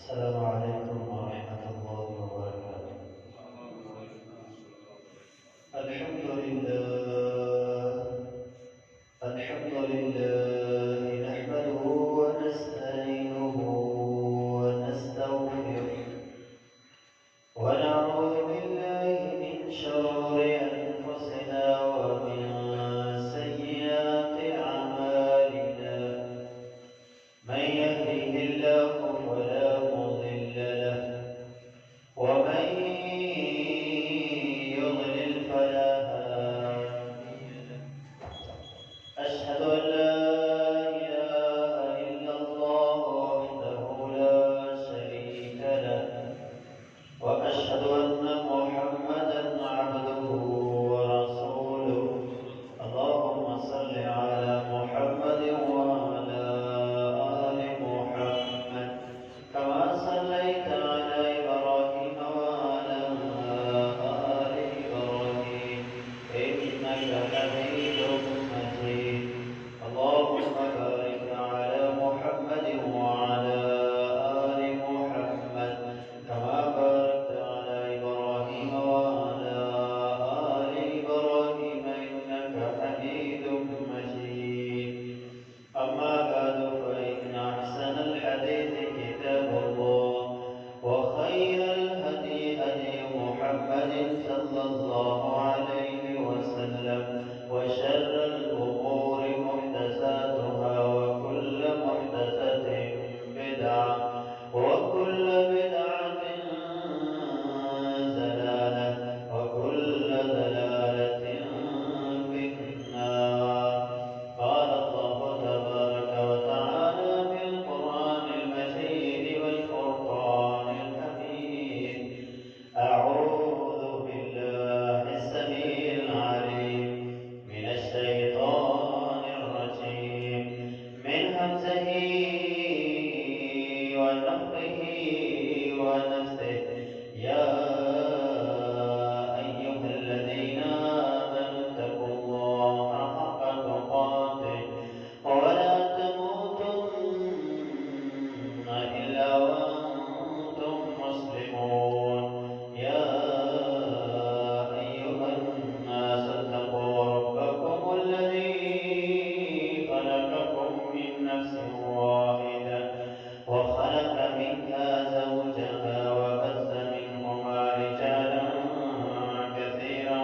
السلام عليكم ورحمة الله وبركاته. الحمد لله نحمده ونستعينه ونستغفره ونعوذ بالله من شرور أنفسنا ومن سيئات أعمالنا. من يهده الله فلا مضل له ومن يضلل فلا هادي له. أشهد أن لا إله إلا الله وحده لا شريك له وأشهد أن محمدا عبده ورسوله. اللهم صل على محمد وعلى آل محمد كما صليت على إبراهيم وعلى آل إبراهيم إنك حميد مجيد. اللهم بارك على محمد وعلى آل محمد كما باركت على إبراهيم وعلى آل إبراهيم إنك حميد مجيد. أما بعد فإن أحسن الحديث كتاب الله وخير الهدي هدي محمد صلى الله عليه وسلم وشر الأمور محدثاتها وكل محدثة بدعة وكل بدعة ضلالة وكل ضلالة في النار. قال الله تبارك وتعالى في القرآن المجيد والفرقان الحميد: أعوذ بالله السميع العليم من الشيطان الرجيم من همزه ونفخه ونفثه. يا أيها الذين آمنوا اتقوا الله حق تقاته ولا تموتن إلا وأنتم مسلمون. يا أيها الناس اتقوا ربكم الذي خلقكم من نفس واحدة وخلق منها زوجها وبث منهما رجالا كثيرا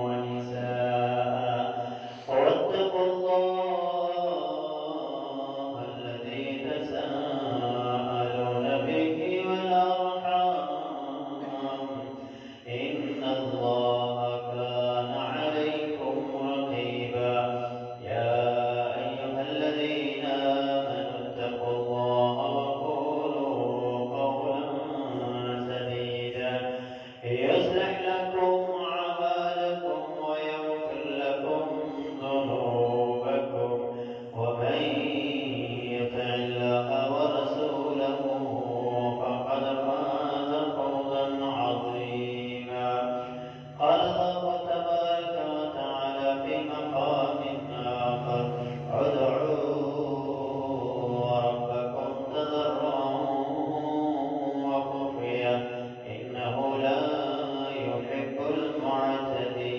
ونساء. واتقوا الله الذي تساءلون به والأرحام إن الله كان عليكم رقيبا. يا أيها الذين آمنوا اتقوا الله وقولوا قولا سديدا يصلح لكم أعمالكم ويغفر لكم ذنوبكم ومن يطع الله ورسوله فقد فاز فوزا عظيما. قال الله تبارك وتعالى في مقام آخر: ادعوا ربكم تضرعا وخفيا إنه لا يحب المعتدين.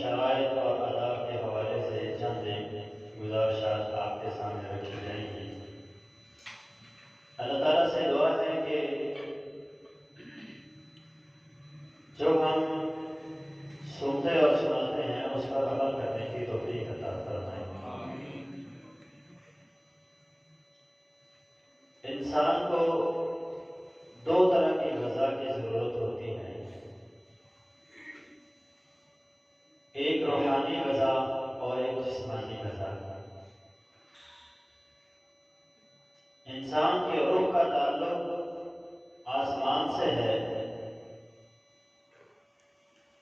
شرائط اور آداب کے حوالے سے چند گزارشات آپ کے سامنے رکھی جائیں گی۔ اللہ تعالیٰ سے دعا ہے کہ جو ہم سنتے اور سناتے ہیں اس پر عمل کرنے کی توفیق عطا فرمائے۔ انسان کو دو طرح کی غذا کی ضرورت ہوتی ہے، ایک روحانی غذا اور ایک جسمانی غذا۔ انسان کے روح کا تعلق آسمان سے ہے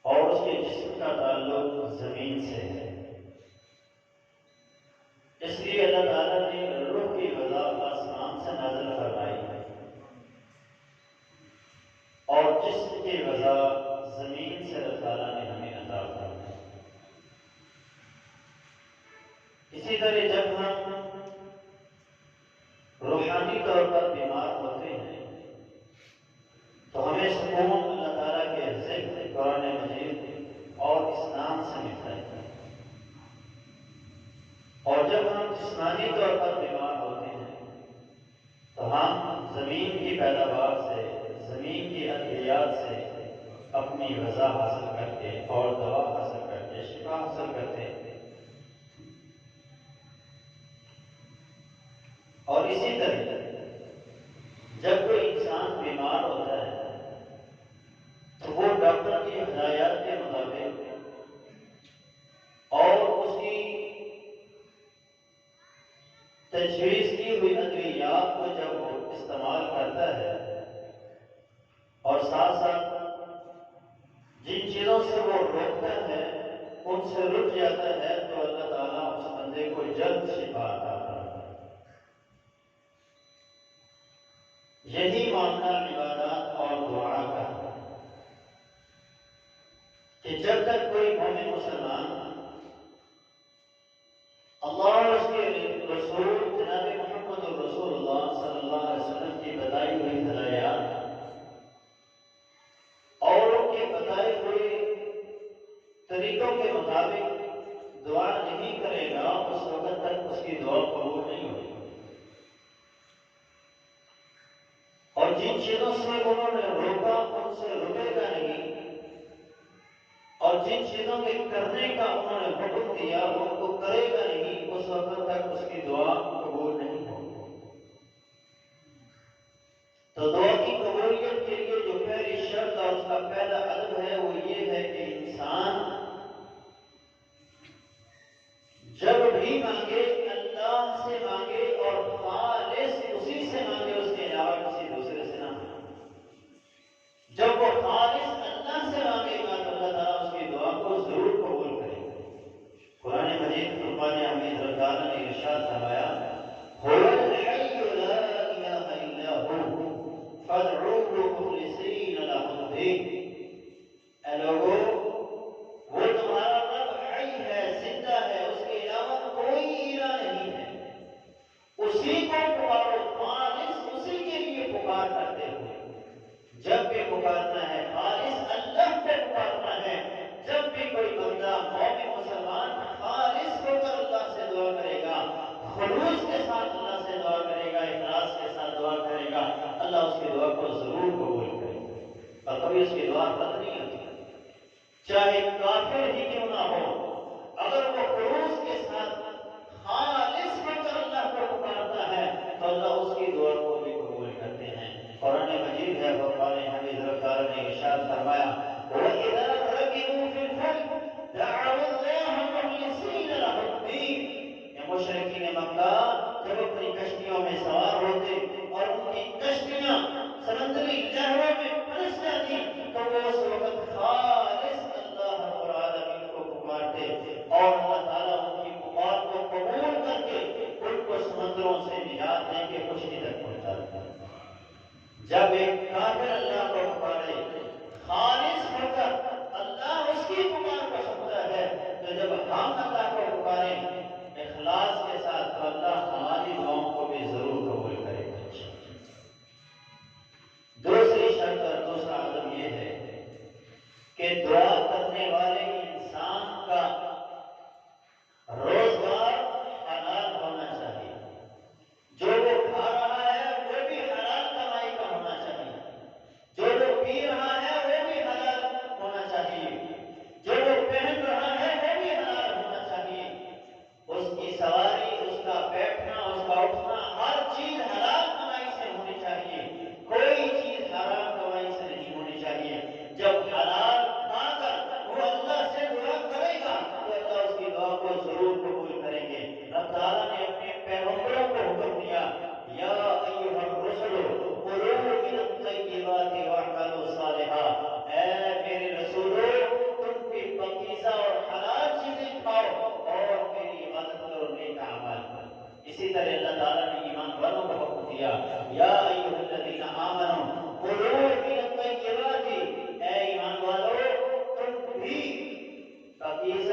اور اس کے جسم کا تعلق زمین سے ہے۔ اس لیے اللہ تعالیٰ نے روح کی غذا آسمان سے نازل فرمائی اور جسم کی غذا زمین سے اللہ تعالیٰ نے ہمیں عطا فرمائی۔ اسی طرح جب ہم روحانی طور پر بیمار ہوتے ہیں تو ہمیں سکون اللہ تعالیٰ کے ذکر، قرآن مجید اور اسلام سے ملتا ہے، اور جب ہم جسمانی طور پر بیمار ہوتے ہیں تو ہم زمین کی پیداوار سے، زمین کی ادویات سے اپنی غذا حاصل کر کے اور دوا حاصل کر کے شفا حاصل کرتے ہیں۔ اور اسی طرح جب کوئی انسان بیمار ہوتا ہے تو وہ ڈاکٹر کی ہدایات کے مطابق اور اس کی تجویز کی ہوئی ادویات کو جب وہ استعمال کرتا ہے اور ساتھ ساتھ جن چیزوں سے وہ روکتا ہے ان سے رک جاتا ہے تو اللہ تعالیٰ اس بندے کو جلد شفا عطا کرتا ہے۔ یہی معاملہ عبادات اور دعا کا ہے کہ جب تک کوئی مومن مسلمان اللہ اور اس کے رسول جناب محمد الرسول اللہ صلی اللہ علیہ وسلم کی بتائی ہوئی ہدایات اور ان کے بتائے ہوئے طریقوں کے مطابق دعا نہیں کرے گا اس وقت تک اس کی دعا قبول نہیں ہوگی۔ اور جن چیزوں سے انہوں نے روکا ان سے رکے گا نہیں، اور جن چیزوں کے کرنے کا انہوں نے حکم دیا ان کو کرے گا نہیں، اس وقت تک اس کی دعا قبول نہیں ہوگی۔ تو دعا کی قبولیت کے لیے جو پہلی شرط اور اس کا پہلا ادب ہے وہ یہ ہے کہ انسان جب بھی مانگے اللہ سے مانگے اور خالص اسی سے مانگے، اس کے علاوہ کسی دوسرے سے نہ مانگے۔ جب وہ خالص اللہ سے مانگے گا تو اللہ تعالیٰ اس کی دعا کو ضرور قبول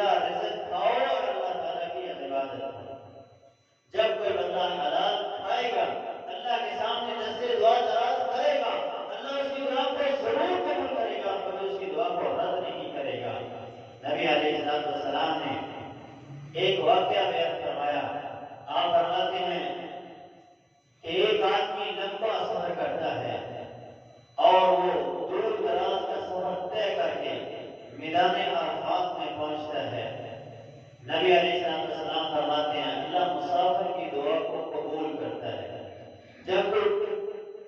کا رزق کھاؤ اور اللہ تعالیٰ کی عبادت کرو۔ جب کوئی بندہ حلال کھائے گا، اللہ کے سامنے دستے دعا دراز کرے گا، اللہ اس کی دعا کو ضرور قبول کرے گا، کبھی اس کی دعا کو رد نہیں کرے گا۔ نبی علیہ السلام نے ایک واقعہ بیان فرمایا۔ آپ فرماتے ہیں کہ ایک آدمی لمبا سفر کرتا ہے اور وہ دور دراز کا سفر طے کر کے میدان عرفات میں پہنچتا ہے۔ نبی علیہ السلام فرماتے ہیں اللہ مسافر کی دعا کو قبول کرتا ہے۔ جب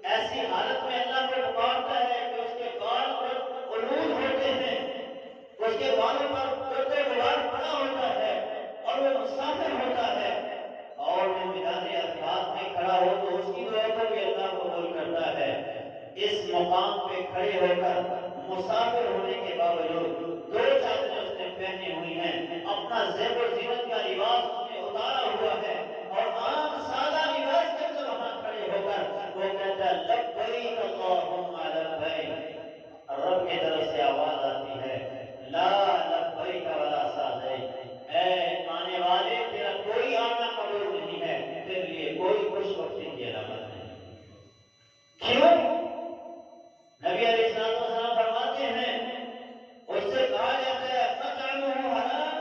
ایسی حالت میں اللہ کو پکارتا ہے کہ اس کے بال پر علوم ہوتے ہیں، اس کے بالوں پر گردے غبار پڑا ہوتا ہے اور وہ مسافر ہوتا ہے اور وہ میدان عرفات میں کھڑا ہو تو اس کی دعا کو بھی اللہ قبول کرتا ہے۔ اس مقام پہ کھڑے ہو کر مسافر ہونے کے باوجود دو چادریں اس نے پہنی ہوئی ہیں، اپنا زیب و زینت کا لباس اس نے اتارا ہوا ہے اور عام سادہ لباس کے اندر وہاں کھڑے ہو کر وہ کہتا ہے لبیک اللہم لبیک۔ رب کی طرف سے آواز آتی ہے لا لبیک ولا سعدیک، اے آنے والے تیرا کوئی آنا قبول نہیں ہے، تیرے لیے کوئی خوش بختی کی علامت نہیں۔ کیوں؟ نبی علیہ السلام فرماتے ہیں اس سے کہا جاتا ہے مطعمہ حرام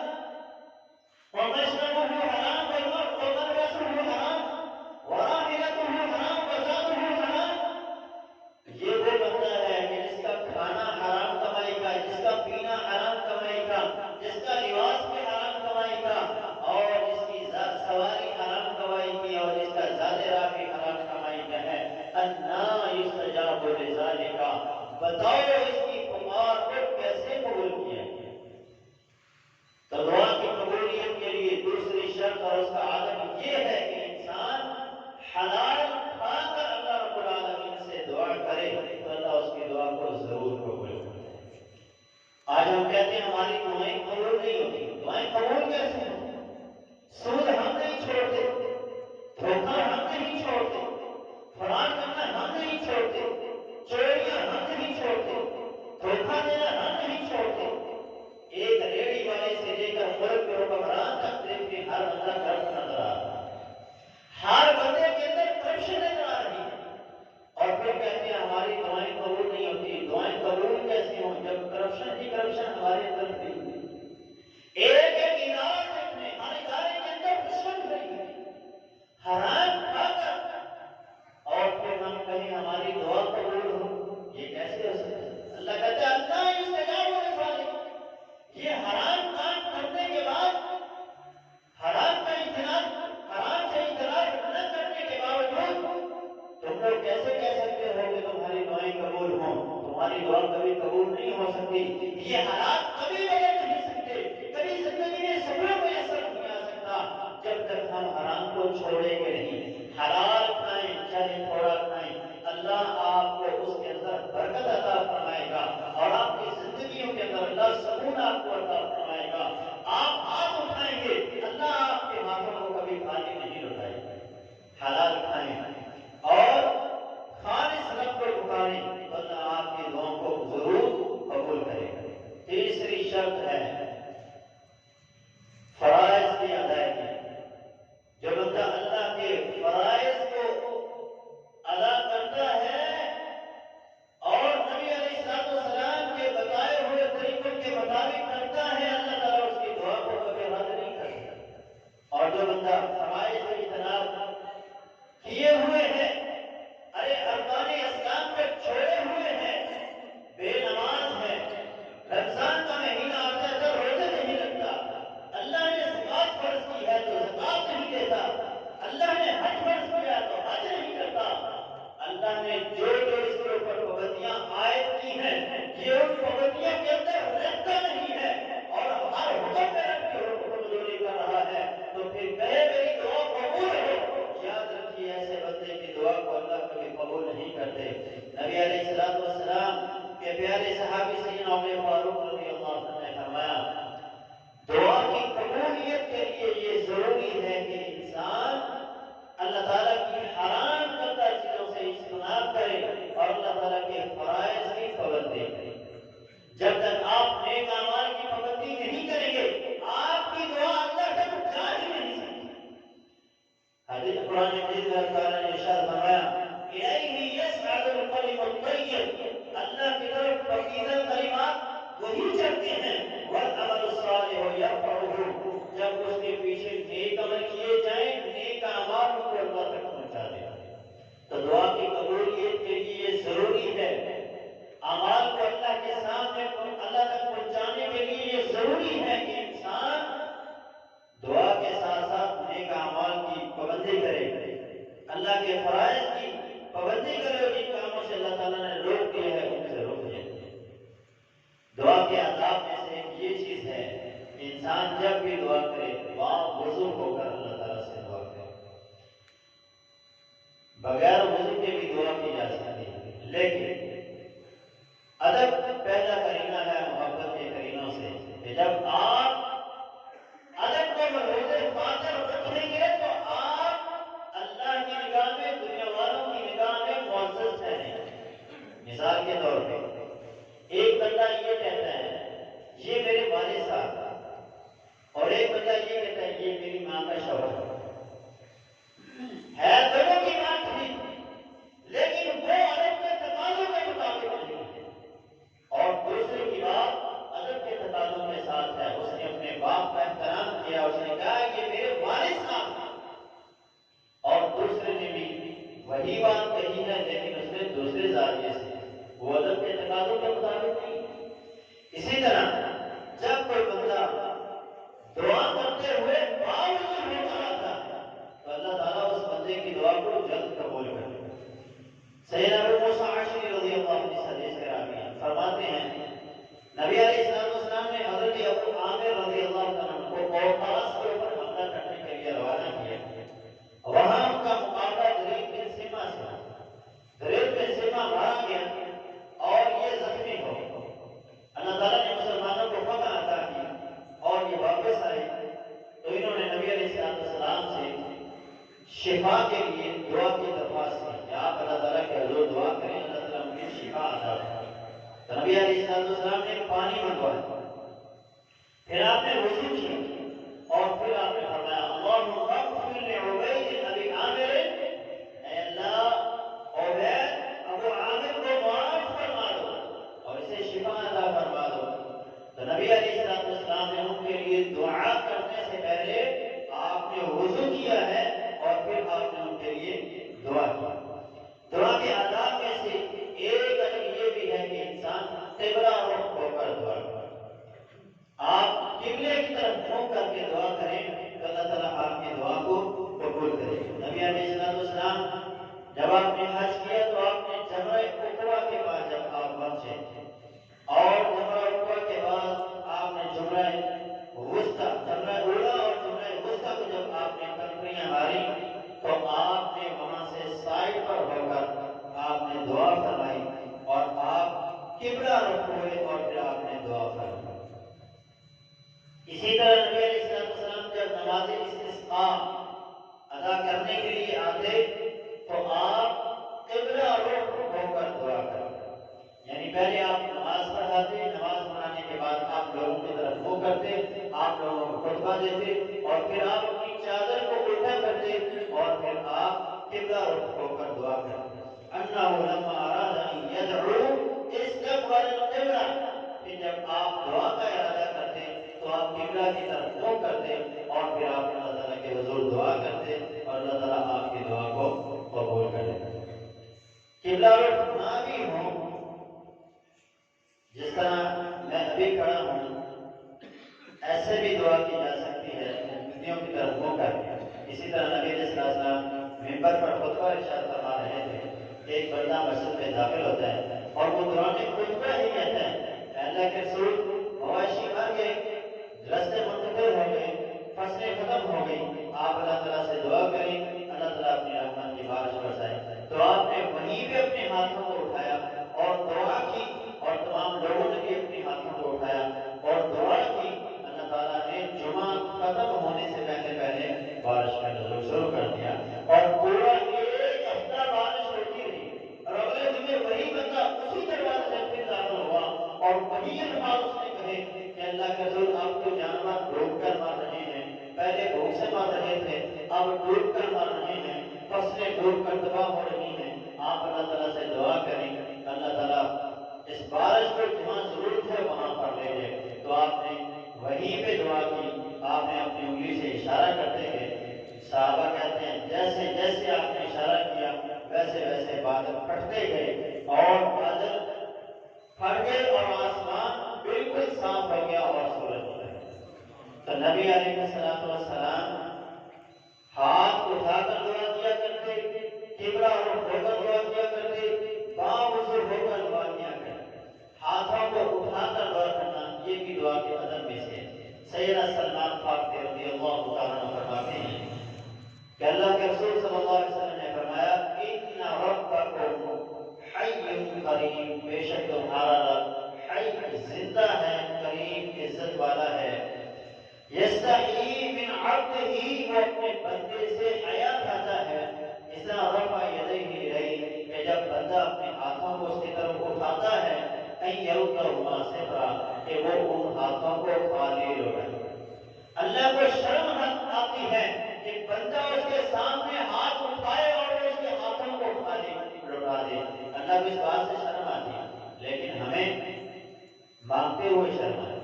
ومشربہ حرام وملبسہ حرام وراحلتہ حرام وزادہ حرام۔ یہ وہ بندہ ہے کہ جس کا کھانا حرام کمائی کا، جس کا پینا حرام کمائی کا، جس کا لباس بھی حرام کمائی کا، اور جس کی سواری حرام کمائی کی، اور جس کا زاد راہ بھی حرام کمائی کا ہے۔ انا یستجاب لذالک، بتاؤ اس کی پکار کو کیسے قبول کیا گیا؟ تو دعا کی قبولیت کے لیے دوسری شرط اور اس کا عدم یہ ہے کہ انسان حلال کھا کر اللہ رب العالمین سے دعا کرے تو اللہ اس کی دعا کو ضرور قبول کرتا ہے۔ آج ہم کہتے ہیں ہماری دعائیں قبول نہیں ہوتی، دعائیں قبول کیسے ہوتی؟ سود ہم نہیں چھوڑتے، دھوکہ ہم نہیں چھوڑتے، فراڈ کرنا ہم نہیں چھوڑتے، چوریاں ہم نہیں چھوڑتے، دھوکہ دینا ہم نہیں چھوڑتے۔ ایک ریڑھی والے سے لے کر ملک کے حکمران تک دیکھیں ہر بندہ کرپٹ نظر آ رہا ہے، ہر بندے کے اندر کرپشن نظر آ رہی ہے، اور پھر کہتے ہیں ہماری دعائیں قبول نہیں ہوتی۔ دعائیں قبول کیسے ہوں جب کرپشن ہی کرپشن ہمارے اندر بھی ایک ایک ادارہ دیکھنے، ہر ادارے کے اندر رشوت رہی ہے حرام کھا کر، اور پھر ہم کہیں ہماری دعا قبول ہو، یہ کیسے ہو سکتا ہے؟ اللہ کہتا ہے اللہ یستجاب لذالک، یہ حرام کام کرنے کے بعد، حرام کا اجتناب قرآن مجید میں اللہ تعالیٰ نے ارشاد فرمایا الیہ یصعد الکلم الطیب، اللہ کی طرف پاکیزہ کلمات وہی چڑھتے ہیں، والعمل الصالح یرفعہ، جب اس کے پیچھے نیک عمل کیے جائیں نیک اعمال کو اللہ تک پہنچا دے۔ تو دعا کی قبولیت کے لیے یہ ضروری ہے، اعمال کو اللہ کے سامنے اللہ تک پہنچانے کے لیے یہ ضروری ہے کہ انسان دعا کے ساتھ ساتھ نیک اعمال کی پابندی کرے، اللہ کے فرائض کی پابندی کرے، اور جن کاموں سے اللہ تعالیٰ نے روک دیا ہے ان سے روک دیا۔ دعا کے آداب میں سے ایک یہ چیز ہے، انسان جب بھی دعا کرے وضو ہو کر اللہ تعالیٰ سے دعا کرے۔ بغیر وضو کے بھی دعا کی جا سکتی ہے، لیکن ادب پہلا کرینہ ہے محبت کے کرینوں سے، کہ جب آپ ادب کو ملحوظ خاطر رکھیں گے تو آپ اللہ کی نگاہ میں دنیا والوں کی نگاہ میں معزز ٹھہریں۔ مثال کے طور پہ ایک بندہ یہ کہتا ہے یہ میرے والد صاحب، اور ایک بندہ یہ کہتا ہے یہ میری ماں کا شوہر ہے، دونوں کی بات ٹھیک، لیکن وہ ادب کے تقاضوں کے مطابق نہیں ہے، اور دوسرے کی بات ادب کے تقاضوں کے ساتھ ہے، اس نے اپنے باپ کا احترام کیا، اس نے کہا کہ میرے والد صاحب، اور دوسرے نے بھی وہی بات کہی ہے لیکن اس نے دوسرے زاویے سے، وہ ادب کے تقاضوں کے مطابق نہیں۔ اسی طرح جب کوئی بندہ دعا کرتے ہوئے باوضو ہو کر آتا ہے تو اللہ تعالیٰ اس بندے کی دعا کو جلد قبول کرتا ہے۔ سیدنا ابو موسیٰ اشعری رضی اللہ عنہ اس حدیث کرامی فرماتے ہیں نبی علیہ السلام نے حضرت ابو عامر رضی اللہ عنہ کو اوطاس کے اوپر حملہ کرنے کے لیے روانہ کیا، وہاں ان کا مقابلہ دریل بن سما سے، دریل بن سما مارا گیا اور یہ زخمی ہو گئے۔ اللہ تعالیٰ نے مسلمانوں کو فتح عطا کی اور یہ واپس آئے، تو انہوں نے نبی علیہ السلام سے شفا کے لیے دعا کی درخواست کی کہ آپ اللہ تعالیٰ کے حضور دعا کریں اللہ تعالیٰ ان کی شفا عطا فرمائے۔ تو نبی علیہ السلام نے پانی منگوایا، پھر آپ نے وضو کیا، اور پھر آپ نے فرمایا اللہم اغفر لعبید ابی عامر، اے اللہ عبید ابو عامر کو معاف فرما دو اور اسے شفا عطا فرما دو۔ تو نبی علیہ السلام نے ان کے لیے دعا کرنے سے پہلے آپ نے وضو کیا ہے اور پھر آپ نے ان کے لیے دعا کی۔ دعا کے آداب میں سے ایک ادب یہ بھی ہے کہ انسان قبلہ رخ ہو کر دعا کرے۔ آپ قبلے کی طرف منہ کر کے دعا کریں تو اللہ تعالیٰ آپ کی دعا کو قبول کرے۔ نبی علیہ السلام جب آپ نے حج کیا تو آپ نے جمرہ عقبہ کے بعد جب آپ پہنچے، اور جمرہ عقبہ کے بعد آپ نے جمرہ وسطیٰ، جمرہ اولا اور جمرہ وسطیٰ کو جب آپ نے کنکریاں ماری تو آپ نے وہاں سے سائڈ پر ہو کر آپ نے دعا فرمائی اور آپ قبلہ رخ ہوئے اور پھر آپ نے دعا فرمائی۔ اسی طرح نبی علیہ السلام جب نماز استسقاء ادا کرنے کے لیے آتے تو آپ قبلہ رخ ہو کر دعا کرتے، یعنی پہلے آپ نماز پڑھاتے، نماز پڑھانے کے بعد آپ لوگوں کی طرف منہ کرتے، آپ لوگوں کو خطبہ دیتے، اور پھر آپ اپنی چادر کو الٹا کرتے اور پھر آپ قبلہ رخ ہو کر دعا کرتے۔ انہ لما اراد ان یدعو استقبل القبلہ، کہ جب آپ دعا کا ارادہ کرتے تو آپ قبلہ کی طرف منہ کرتے اور پھر آپ اللہ تعالیٰ کے حضور دعا کرتے اور اللہ تعالیٰ آپ کی دعا کو قبول کر لیتے۔ قبلہ رخ نہ بھی ہو، جس طرح میں ابھی کھڑا ہوں ایسے بھی دعا کی جا سکتی ہے ندیوں کی طرف منہ کر کے۔ اسی طرح نبی علیہ السلام منبر پر خطبہ ارشاد فرما رہے تھے کہ ایک بندہ مسجد میں داخل ہوتا ہے اور وہ دوران خطبہ ہی کہتا ہے اللہ کے رسول مواشی مر گئے، رستے منتقل ہو گئے، فصلیں ختم ہو گئی، آپ اللہ تعالیٰ سے دعا کریں اللہ تعالیٰ اپنی رحمت کی بارش برسائے۔ تو آپ نے وہیں پہ اپنے ہاتھوں کو اٹھایا اور دعا کی، اور تمام لوگوں نے بھی اپنے ہاتھوں کو اٹھایا اور دعا کی۔ اللہ تعالیٰ نے جمعہ ختم ہونے سے پہلے بارش کا نزول شروع کر دیا اور پورا ایک ہفتہ بارش ہوتی رہی، اور اگلے دن وہی بندہ اسی دروازے سے پھر داخل ہوا اور وہی الفاظ اس نے کہے کہ اللہ کے رسول اب تو جانور ڈوب کر مر رہے ہیں، پہلے بھوک سے مر رہے تھے اب ڈوب کر مر رہے ہیں، فصلیں ڈوب کر تباہ ہو رہی ہیں، آپ اللہ تعالیٰ سے دعا کریں، اللہ تعالیٰ اس بارش کو جہاں ضرورت ہے وہاں پر لے جائے۔ تو آپ نے وہیں پہ دعا کی، آپ نے اپنی انگلی سے اشارہ کرتے گئے، صحابہ کہتے ہیں جیسے جیسے آپ نے اشارہ کیا ویسے ویسے بادل پھٹتے گئے، اور بادل پھٹ گئے اور آسمان بالکل صاف ہو گیا اور سورج نکل گیا۔ تو نبی علیہ السلام ہاتھ اٹھا کر دعا کیا کرتے، قبلہ رخ ہو کر دعا کیا کرتے، پاؤں سے ہو کر دعا کیا کرتے۔ ہاتھوں کو اٹھا کر دعا کرنا یہ بھی دعا کے ادب میں سے ہے۔ سیدنا سلمان فارسی رضی اللہ تعالیٰ عنہ فرماتے ہیں کہ اللہ کے رسول صلی اللہ علیہ وسلم نے فرمایا ان ربکم حی قریب، بے شک تمہارا رب حی زندہ ہے، قریب عزت والا ہے، یستحیی من عبدہ، وہ اپنے بندے سے حیا کھاتا ہے، اذا رفع یدیہ الیہ، کہ جب بندہ اپنے ہاتھوں کو اس کی طرف اٹھاتا ہے، ان یردہما صفرا، کہ وہ ان ہاتھوں کو خالی لوٹائے۔ اللہ کو شرم آتی ہے کہ بندہ اس کے سامنے ہاتھ اٹھائے اور وہ اس کے ہاتھوں کو خالی لوٹا دے، اللہ کو اس بات سے شرم آتی ہے، لیکن ہمیں مانگتے ہوئے شرم آتی ہے۔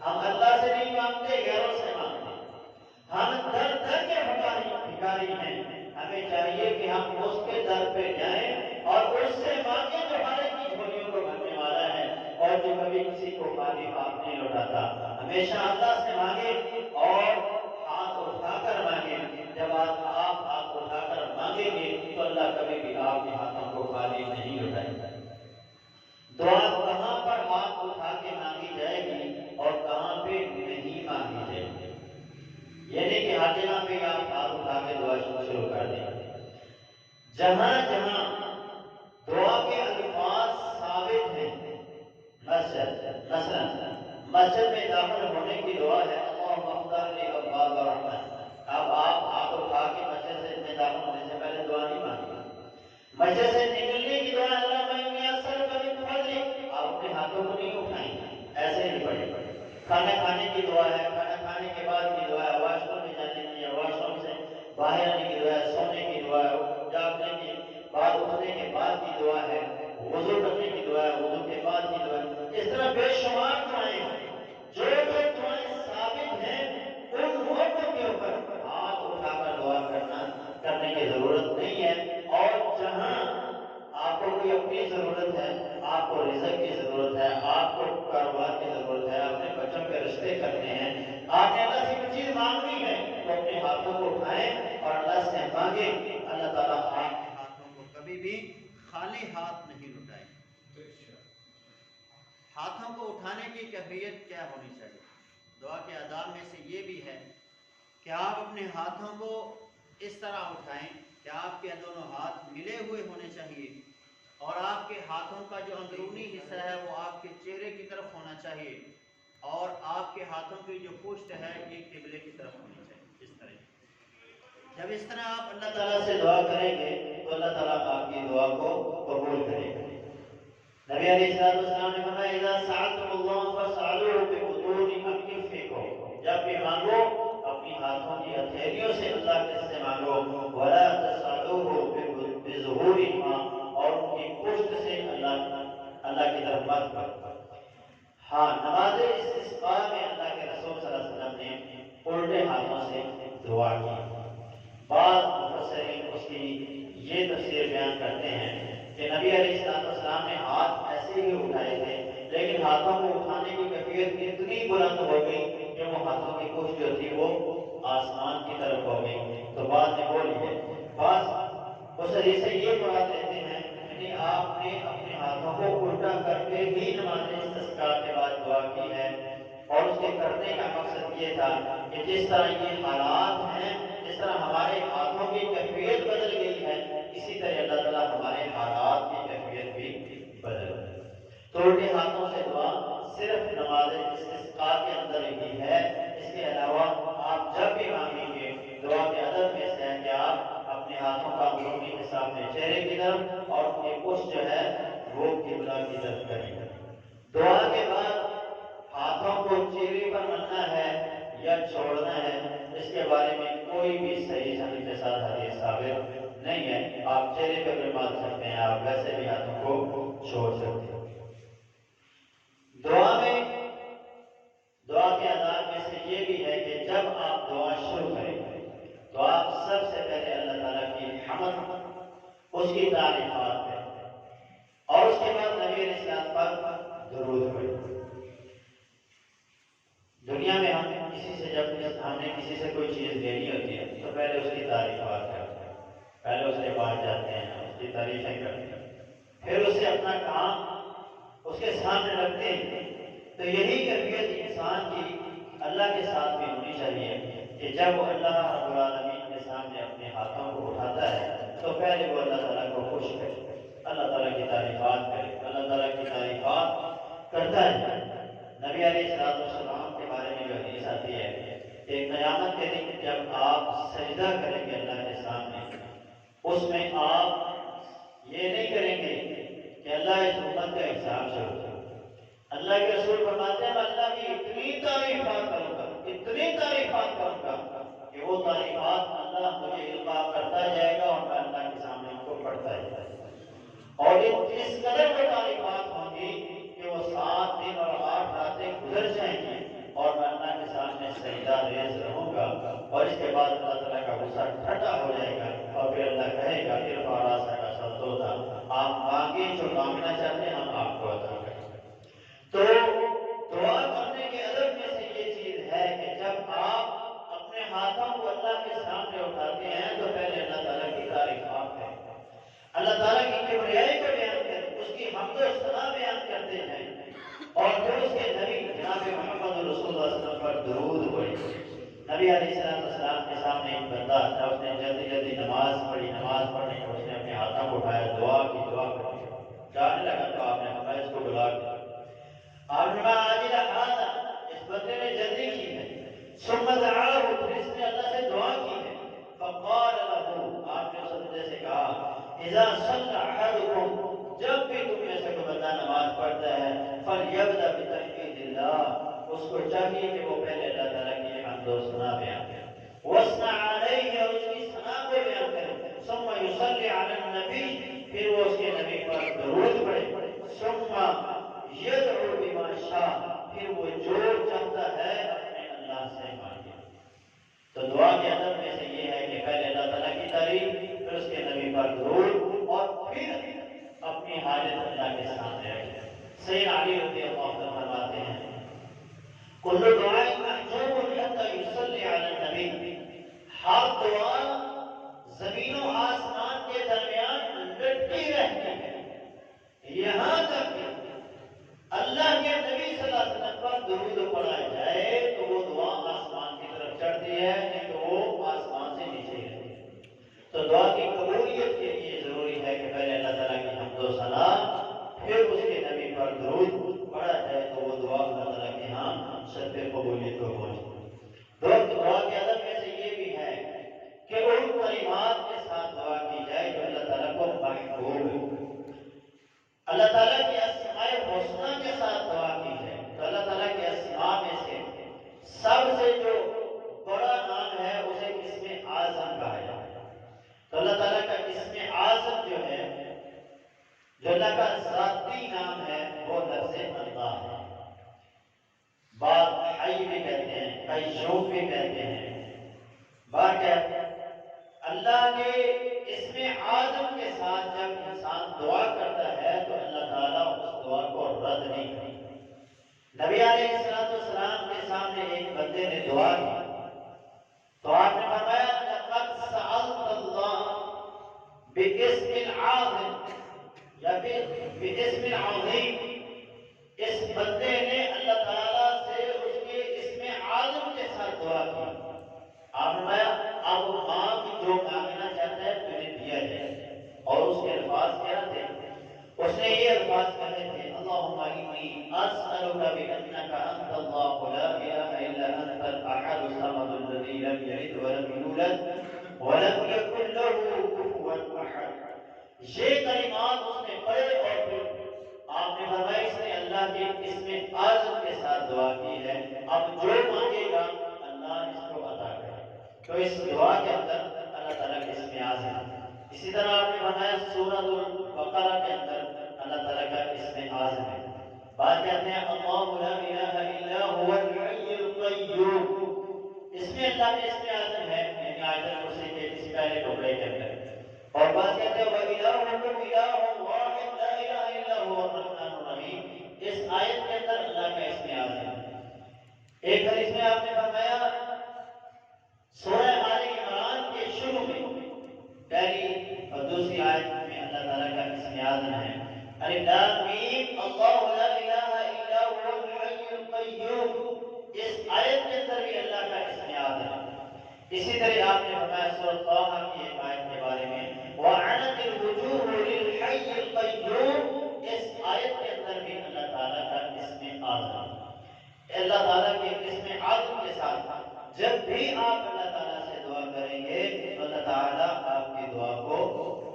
ہم اللہ سے نہیں مانگتے، غیروں سے مانگتے۔ ہم در در کے بھکاری ہیں، ہمیں چاہیے کہ ہم اس کے در پہ جائیں اور اس سے مانگیں جو ہر ایک کی جھولیوں کو بھرنے والا ہے اور جو کبھی کسی کو خالی ہاتھ نہیں لوٹاتا۔ ہمیشہ اللہ سے مانگے اور ہاتھ اٹھا کر مانگے۔ جب آپ ہاتھ اٹھا کر مانگیں گے تو اللہ کبھی بھی آپ کے ہاتھوں کو خالی نہیں لوٹائے گا۔ دعا کہاں پر ہاتھ اٹھا کے مانگی جائے گی اور کہاں پہ نہیں مانگی جائے گی، یہ نہیں کہ ہر جگہ پہ آپ ہاتھ اٹھا کے دعا شروع کر دیں۔ جہاں جہاں دعا کے الفاظ ثابت ہیں، مثلا مسجد میں داخل ہونے کی دعا ہے اللہم افتح لی ابواب رحمت، اب آپ ہاتھ اٹھا کے مسجد میں داخل ہونے سے پہلے دعا نہیں مانگی۔ مسجد سے نکلنے کی دعا اللہم انی اسألک من فضلک، آپ اپنے ہاتھوں کو نہیں اٹھائیں گے، ایسے ہی پڑھیں۔ کھانا کھانے کی دعا ہے، کھانا کھانے کے بعد کی دعا ہے، واش روم میں جانے کی ہے، واش روم سے باہر آنے کی دعا ہے، سونے کی دعا ہے، جاگنے کے بعد اٹھنے کے بعد کی دعا ہے، وضو کرنے کی دعا ہے، وضو کے بعد کی دعا ہے۔ اس طرح بے شمار دعائیں ہیں۔ جو دعائیں ثابت ہیں ان موقعوں کے اوپر ہاتھ اٹھا کر دعا کرنے کی ضرورت نہیں ہے، اور جہاں آپ کو کوئی اپنی ضرورت ہے، آپ کو رزق کی ضرورت ہے، آپ کو کاروبار کی ضرورت ہے، اپنے بچوں کے رشتے کرنے ہیں، آپ نے اللہ سے کوئی چیز مانگنی ہے تو اپنے ہاتھوں کو اٹھائیں اور اللہ سے مانگیں۔ اللہ تعالیٰ آپ کے ہاتھوں کو کبھی بھی خالی ہاتھ نہیں لوٹائے۔ ہاتھوں کو اٹھانے کی کیفیت کیا ہونی چاہیے؟ دعا کے آداب میں سے یہ بھی ہے کہ آپ اپنے ہاتھوں کو اس طرح اٹھائیں کہ آپ کے دونوں ہاتھ ملے ہوئے ہونے چاہیے، اور آپ کے ہاتھوں کا جو اندرونی حصہ ہے وہ آپ کے چہرے کی طرف ہونا چاہیے، اور آپ کے ہاتھوں کی جو پشت ہے یہ قبلے کی طرف ہونی چاہیے۔ اس طرح جب اس طرح آپ اللہ تعالیٰ سے دعا کریں گے تو اللہ تعالیٰ آپ کی دعا کو قبول کرے گا۔ نبی علیہ السلام نے فرمایا اذا سألتم اللہ فاسألوه ببطون اکفکم، جب بھی مانگو اپنی ہاتھوں کی ہتھیلیوں سے اللہ سے مانگو، ولا تسألوه بظہورہما، اور ان کی پشت سے اللہ کی طرف مت کرو۔ ہاں، نماز استسقاء میں اللہ کے رسول صلی اللہ علیہ وسلم نے الٹے ہاتھوں سے دعا کی۔ بعض مفسرین اس کی یہ تفسیر بیان کرتے ہیں کہ نبی علیہ السلام نے ہاتھ ایسے ہی اٹھائے تھے، لیکن ہاتھوں کو اٹھانے کی کیفیت اتنی بلند ہو گئی کہ وہ ہاتھوں کی پشت جو تھی وہ آسمان کی طرف ہو گئی، تو بعد میں بولی ہے۔ بعض مفسرین سے یہ مراد لیتے ہیں یعنی آپ نے اپنے ہاتھوں کو الٹا کر کے ہی نماز استسقاء کے بعد دعا کی ہے، اور اس کے کرنے کا مقصد یہ تھا کہ جس طرح یہ حالات ہیں، جس طرح ہمارے ہاتھوں کی کیفیت بدل گئی ہے، اسی طرح اللہ تعالیٰ ہمارے حالات کی کیفیت بھی بدل گئی۔ تو الٹے ہاتھوں سے دعا صرف نماز استسقاء کے اندر ہی ہے، اس کے علاوہ آپ جب بھی مانگیں گے دعا کے ادب میں سے ہے کہ آپ اپنے ہاتھوں کا اندرونی حصہ اپنے چہرے کی طرف اور ان کی پشت جو ہے وہ قبلہ کی طرف کریں گے۔ دعا کے بعد ہاتھوں کو چہرے پر رکھنا ہے یا چھوڑنا ہے، اس کے بارے میں کوئی بھی صحیح سند کے ساتھ حدیث ثابت نہیں ہے، آپ چہرے پہ بھی مال سکتے ہیں، آپ ویسے بھی ہاتھوں کو چھوڑ سکتے ہیں۔ دعا کے آداب میں سے یہ بھی ہے کہ جب آپ دعا شروع کریں تو آپ سب سے پہلے اللہ تعالیٰ کی حمد، اس کی تعریفات کریں اور اس کے بعد نبی علیہ السلام پر درود پڑھیں۔ دنیا میں جب ہم نے کسی سے کوئی چیز لینی ہوتی ہے تو پہلے اس کی تعریفات کرتے ہیں، پہلے اس کے پاس جاتے ہیں، اس کی تعریفیں کرتے ہیں، پھر اسے اپنا کام اس کے سامنے رکھتے ہیں۔ تو یہی کیفیت انسان کی اللہ کے ساتھ بھی ہونی چاہیے کہ جب وہ اللہ رب العالمین کے سامنے اپنے ہاتھوں کو اٹھاتا ہے تو پہلے وہ اللہ تعالیٰ کو خوش کرے، اللہ تعالیٰ کی تعریفات کرے، اللہ تعالیٰ کی تعریفات کرتا ہے۔ نبی علیہ السلام کے بارے میں جو حدیث آتی ہے کہ قیامت کے دن جب آپ سجدہ کریں گے اللہ کے سامنے، اس میں آپ یہ نہیں کریں گے کہ اللہ اس امت کا حساب چھوڑ۔ اللہ کے رسول فرماتے ہیں میں اللہ کی اتنی تعریفات کروں گا، اتنی تعریفات کروں گا کہ وہ تعریفات اللہ مجھے علما کرتا جائے گا اور میں اللہ کے سامنے ان کو پڑھتا جائے گا، اور اس قدر وہ تعریفات ہوں گی کہ وہ 7 دن اور 8 راتیں گزر جائیں گی اور میں اللہ کے سامنے سجدہ ریز رہوں گا، اور اس کے بعد اللہ تعالیٰ کا غصہ ٹھنڈا ہو جائے گا اور پھر اللہ کہے گا ارفع راسک سلطوتا، آپ مانگیں جو مانگنا چاہتے ہیں ہم آپ کو عطا کریں۔ تو دعا کرنے کے ادب میں سے یہ چیز ہے کہ جب آپ اپنے ہاتھوں کو اللہ کے سامنے اٹھاتے ہیں تو پہلے اللہ تعالیٰ کی تعریفات کریں، اللہ تعالیٰ کی کبریائی کو بیان کریں، اس کی حمد و ثنا بیان کرتے ہیں، اور پھر اس کے نبی جناب محمد رسول اللہ صلی اللہ علیہ وسلم پر درود پڑھیں۔ نبی علیہ السلام کے سامنے ایک بندہ تھا، اس نے جلدی جلدی نماز پڑھی، نماز پڑھنے کے اس نے اپنے ہاتھوں کو اٹھایا، دعا کی، دعا کرنے جانے لگا تو آپ نے فرمایا اس کو بلا دیا۔ آپ نے فرمایا اس بندے نے جلدی کی ہے، ثم دعاه، پھر اس نے اللہ سے دعا کی ہے، فقال له، آپ نے اس بندے سے کہا اذا صلى احدكم، جب بھی تم میں سے کوئی بندہ نماز پڑھتا ہے فلیبدأ بتحمید اللہ، اس کو چاہیے کہ وہ پہلے اللہ تعالیٰ کی حمد و ثنا بیان کرے، واثنى علیہ، اور اس کی ثنا کو بیان کرے، ثم يصلي على النبی، پھر وہ اس کے نبی پر درود پڑھے، ثم یدعو بما شاء، پھر وہ جو چاہتا ہے اپنے اللہ سے مانگے۔ تو دعا کے ادب میں سے یہ ہے کہ پہلے اللہ تعالیٰ کی تعریف، پھر اس کے نبی پر درود، اور پھر اپنی حاجت اللہ کے سامنے رکھیں۔ سیدنا علی رضی اللہ عنہ فرماتے ہیں کل دعاء محجوب حتی یصلی علی النبی، ہر دعا زمین و آسمان کے درمیان لٹکی رہتی ہے یہاں تک کہ اللہ کے نبی صلی اللہ علیہ وسلم پر درود پڑھا جائے تو وہ دعا آسمان کی طرف چڑھتی ہے، نہیں تو وہ آسمان سے نیچے رہتی ہے۔ تو دعا کی قبولیت کے لیے ضروری ہے کہ پہلے اللہ تعالیٰ کی حمد و ثنا، پھر اس کے نبی پر درود پڑھا جائے تو وہ دعا اللہ تعالیٰ کے ہاں شرط قبولیت کو پہنچتی۔ دعا کے ادب میں سے یہ بھی ہے کہ ان کلمات کے ساتھ دعا کی جائے جو اللہ تعالیٰ کو محبوب ہے، اللہ تعالیٰ کی اسماء الحسنی کے ساتھ دعا کی جائے تو اللہ تعالیٰ کے اسماء میں سے سب سے جو بڑا نام ہے اسے اسم اعظم کہا جاتا ہے۔ تو اللہ تعالیٰ کا اسم اعظم جو ہے، جو اللہ کا ذاتی نام ہے، وہ لفظ اللہ ہے۔ بعض حی بھی کہتے ہیں، قیوم بھی کہتے ہیں، بات کیا اللہ کے اسم اعظم کے ساتھ جب انسان دعا کرتا ہے تو اللہ تعالیٰ اس دعا کو رد نہیں کرتا۔ نبی علیہ السلام کے سامنے ایک بندے نے دعا کی تو آپ نے فرمایا لقد سألت اللہ باسم العظیم، یا پھر باسم العظیم، اس بندے نے اللہ تعالیٰ سے اس کے اسم اعظم کے ساتھ دعا کی۔ آپ نے فرمایا اب مانگ جو مانگنا چاہتا ہے تجھے دیا جائے، اور اس کے الفاظ کیا تھے؟ اس نے یہ الفاظ کہے تھے اللہم انی اسألک بانک انت اللہ لا الہ الا انت الاحد الصمد الذی لم یلد ولم یولد ولم یکن له کفوا احد۔ یہ کلمات اس نے پڑھے اور پھر آپ نے فرمایا اس نے اللہ کے اسم اعظم کے ساتھ دعا کی ہے، اب جو مانگے گا اللہ اس کو عطا کرے۔ تو اس دعا کے اندر اللہ تعالیٰ کے اسم اعظم، اسی طرح آپ نے فرمایا سورۃ البقرہ کے اندر اللہ تعالیٰ کا اسم اعظم ہے. بات کہتے ہیں اللہ لا الہ الا هو الحی القیوم. اس میں اللہ کا اسم اعظم ہے یعنی آیت الکرسی کے اس پہلے ٹکڑے کے اندر. اور بات کہتے ہیں وَإِلَٰهُكُمْ إِلَٰهٌ وَاحِدٌ لَا إِلَٰهَ إِلَّا هُوَ الرَّحْمَٰنُ الرَّحِيمُ. اس آیت کے اندر اللہ کا اسم اعظم ہے. ایک حدیث میں آپ نے فرمایا سورہ آل عمران کے شروع میں پہلی اور دوسری آیت میں اللہ تعالیٰ کا اسم اعظم ہے الف لام میم اللہ لا الہ الا هو الحی القیوم. اس آیت کے اندر بھی اللہ کا اسم اعظم ہے. اسی طرح آپ نے فرمایا سورۃ طٰہٰ کی ایک آیت کے بارے میں وَعَنَتِ الْوُجُوهُ لِلْحَيِّ الْقَيُّومِ. اس آیت کے اندر بھی اللہ تعالیٰ کا اسم اعظم ہے. اللہ تعالیٰ کے اسم اعظم کے ساتھ جب بھی آپ اللہ تعالیٰ سے دعا کریں گے تو اللہ تعالیٰ آپ کی دعا کو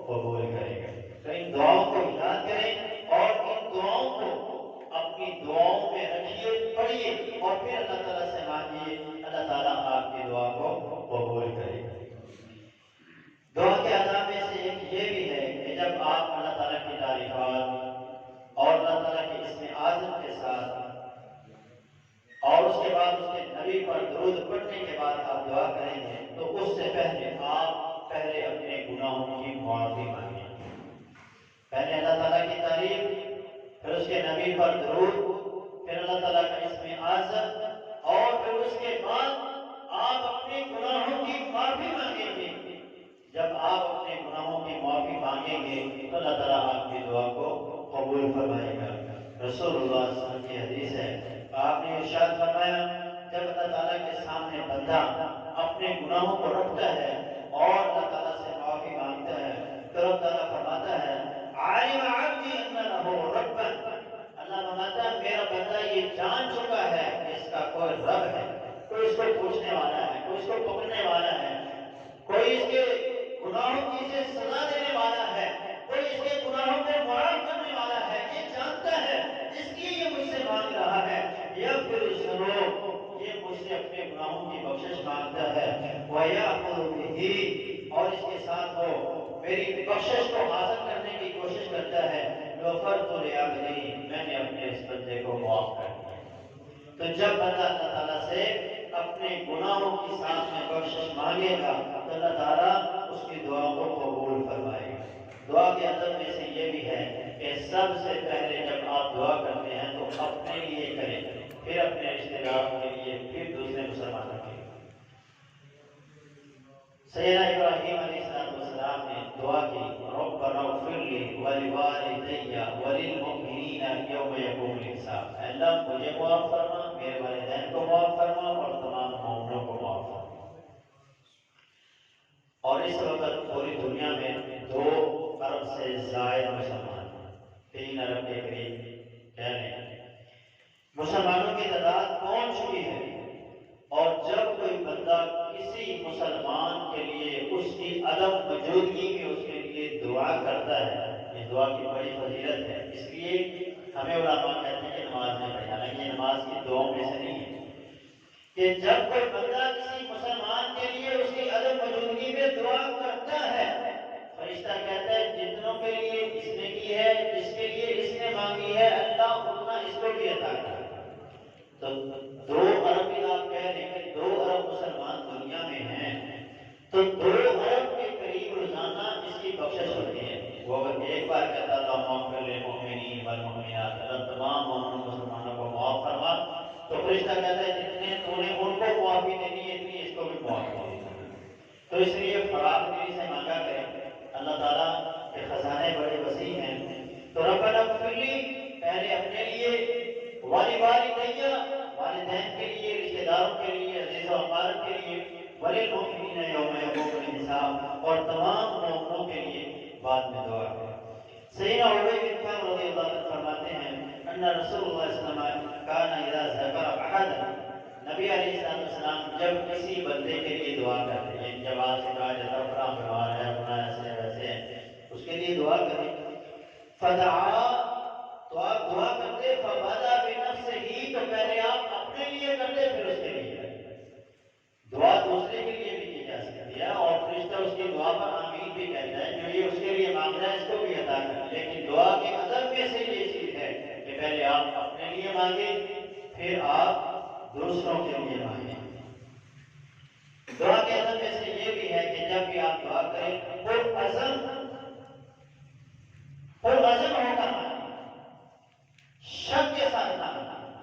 قبول کرے گا. تو ان دعاؤں کو یاد کریں اور ان دعاؤں کو اپنی دعاؤں میں رکھیے, پڑھیے اور پھر اللہ تعالیٰ سے مانگیے. اللہ تعالیٰ آپ کی دعا کو قبول کرے گا. دعا کے آداب میں سے ایک یہ بھی ہے کہ جب آپ اللہ تعالیٰ کی تعریفات اور اللہ تعالیٰ کے اسم اعظم کے ساتھ اور اس کے بعد اس کے نبی پر درود پڑھنے کے بعد آپ دعا کریں گے تو اس سے پہلے آپ پہلے اپنے گناہوں کی معافی مانگیں. پہلے اللہ تعالیٰ کی تعریف, پھر اس کے نبی پر درود, پھر اللہ تعالیٰ کا اسم اعظم اور پھر اس کے بعد آپ اپنے گناہوں کی معافی مانگیں گے. جب آپ اپنے گناہوں کی معافی مانگیں گے تو اللہ تعالیٰ آپ کی دعا کو قبول فرمائے گا. رسول اللہ صلی اللہ علیہ وسلم کی حدیث ہے, آپ نے ارشاد فرمایا جب اللہ تعالیٰ کے سامنے بندہ اپنے گناہوں کو رکھتا ہے اور اللہ تعالیٰ سے معافی مانگتا ہے تو اللہ تعالیٰ فرماتا ہے عالم عبدی ان لہ ربا. اللہ فرماتا ہے میرا بندہ یہ جان چکا ہے کہ اس کا کوئی رب ہے, کوئی اس کو پوچھنے والا ہے, کوئی اس کو پکڑنے والا ہے, کوئی اس کے گناہوں کی اسے سزا دینے والا ہے, کوئی اس کے گناہوں کو معاف کرنے والا ہے. یہ جانتا ہے اس لیے یہ مجھ سے مانگ رہا ہے. یا پھر ضرور یہ مجھ سے اپنے گناہوں کی بخشش مانگتا ہے وَيَأْخُذُ بِهِ اور اس کے ساتھ وہ میری بخشش کو حاصل کرنے کی کوشش کرتا ہے. غَفَرْتُ لِعَبْدِي میں نے اپنے اس بندے کو معاف کر دیا. تو جب بندہ اللہ تعالیٰ سے اپنے گناہوں کی ساتھ میں بخشش مانگے گا تو اللہ تعالیٰ اس کی دعا کو قبول فرمائے گا. دعا کے ادب میں سے یہ بھی ہے کہ سب سے پہلے جب آپ دعا کرتے ہیں تو اپنے لیے کریں, پھر اپنے رشتے داروں کے لیے, پھر دوسرے مسلمانوں کے لیے. سیدنا ابراہیم علیہ السلام نے دعا کی ربنا اغفر لی ولوالدی وللمؤمنین یوم یقوم الحساب. اللہ مجھے معاف فرما, میرے والدین کو معاف فرما اور تمام مومنوں کو معاف فرما. اور اس وقت پوری دنیا میں 2 ارب سے زائد مسلمان ہیں, 3 ارب کے قریب کہہ لیں مسلمانوں کی تعداد پہنچ چکی ہے. اور جب کوئی بندہ کسی مسلمان کے لیے اس کی عدم موجودگی میں اس کے لیے دعا کرتا ہے, یہ دعا کی بڑی فضیلت ہے. اس لیے ہمیں علماء کہتے ہیں کہ نماز میں پڑھنا, حالانکہ یہ نماز کی دعاؤں میں سے نہیں ہے کہ جب کوئی بندہ کسی مسلمان کے لیے اس کی عدم موجودگی میں دعا کرتا ہے فرشتہ کہتا ہے جتنوں کے لیے اس نے کی ہے, جس کے لیے اس نے مانگی ہے, اللہ اتنا اس کو بھی عطا کرے. تو 2 ارب کی آپ کہہ رہے ہیں کہ 2 ارب مسلمان دنیا میں ہیں تو 2 ارب کے قریب روزانہ اس کی بخشش ہوتی ہے. وہ اگر ایک بار کہتا اللہ اغفر للمؤمنین والمؤمنات, اللہ تمام مومن مسلمانوں کو معاف فرما, تو فرشتہ کہتا ہے جتنے تو نے ان کو معافی دینی ہے اتنی اس کو بھی معافی دینی. تو اس لیے فراغ دلی سے مانگا کریں, اللہ تعالیٰ کے خزانے بڑے وسیع ہیں. تو ربنا اغفر لی پہلے اپنے لیے, والدی والدین کے لیے, رشتے داروں کے لیے, عزیز و اقارب کے لیے, وللمؤمنین یوم یقوم الحساب اور تمام مومنوں کے لیے بعد میں دعا کریں. سیدنا عبی بن کعب رضی اللہ عنہ فرماتے ہیں ان رسول اللہ صلی اللہ علیہ وسلم کان اذا ذکر احدا, نبی علیہ السلام جب کسی بندے کے لیے دعا کرتے ہیں, جب آپ سے کہا جاتا ہے فلاں بیمار ہے, فلاں ایسے ویسے ہے, اس کے لیے دعا کریں. فدعا تو آپ دعا کرتے فبدا بنفسہ, تو پہلے آپ اپنے لیے کرتے پھر اس کے لیے کرتے. دعا دوسرے کے لیے بھی کی جا سکتی ہے اور فرشتہ اس کی دعا پر آمین بھی کہتا ہے. جو مانگ رہا ہے اس کو بھی عطا کرے. لیکن دعا کے ادب میں سے یہ چیز ہے کہ پہلے آپ اپنے لیے مانگیں، پھر آپ دوسروں کے لیے مانگیں. دعا کے ادب میں سے یہ بھی ہے کہ جب بھی آپ دعا کریں پرعزم ہو کر مانگیں، شک کے ساتھ نہ مانگیں،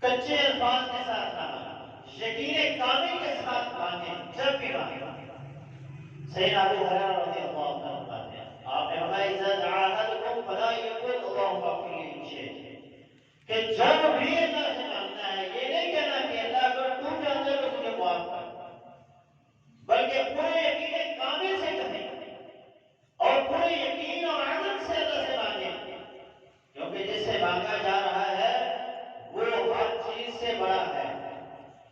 کچے الفاظ کے ساتھ نہ مانگیں، یقین کامل کے ساتھ مانگیں. جب بھی مانگیں سیدنا ابو ہریرہ رضی اللہ عنہ فرماتے ہیں، آپ نے فرمایا اذا دعا احدکم فلا یقل اللهم اغفر لي من شئ، کہ جب بھی اللہ سے مانگنا ہے یہ نہیں کہنا کہ اللہ اگر تو چاہتا ہے تو مجھے معاف کر، بلکہ پورے یقین کامل سے کہیں اور پورے یقین اور عزم سے اللہ سے مانگیں، کیونکہ جس سے مانگا جا رہا ہے وہ ہر چیز سے بڑا ہے.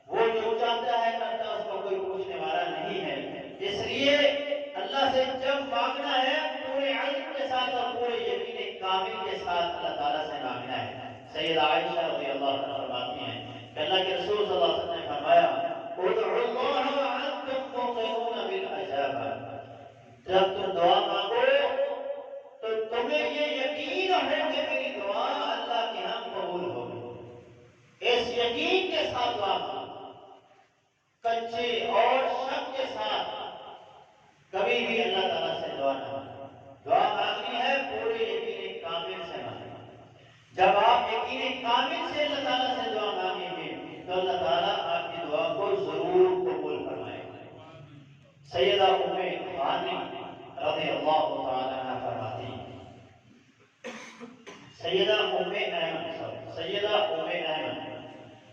وہ جو چاہتا ہے کرتا اس کو کوئی پوچھنے والا نہیں ہے. اس لیے اللہ سے جب مانگنا ہے پورے علم کے ساتھ اور پورے یقین کامل کے ساتھ اللہ تعالیٰ سے مانگنا ہے. سیدہ عائشہ رضی اللہ عنہ فرماتی ہیں کہ اللہ کے رسول صلی اللہ علیہ وسلم نے فرمایا ادعوا اللہ وانتم موقنون بالاجابہ، جب تم دعا مانگو تو تمہیں یہ یقین ہو کہ میری دعا اللہ کے ہاں قبول ہوگی. اس یقین کے ساتھ دعا مانگو، کچے اور شک کے ساتھ کبھی بھی اللہ تعالیٰ سے دعا نہ مانگیں. دعا مانگنی ہے پورے یقین کامل سے مانگیں. جب آپ یقین کامل سے اللہ تعالیٰ سے دعا مانگیں گے تو اللہ تعالیٰ آپ کی دعا کو ضرور قبول فرمائے گا. سیدہ ام ہانی رضی اللہ تعالیٰ عنہ فرماتی ہیں، سیدہ ام ایمن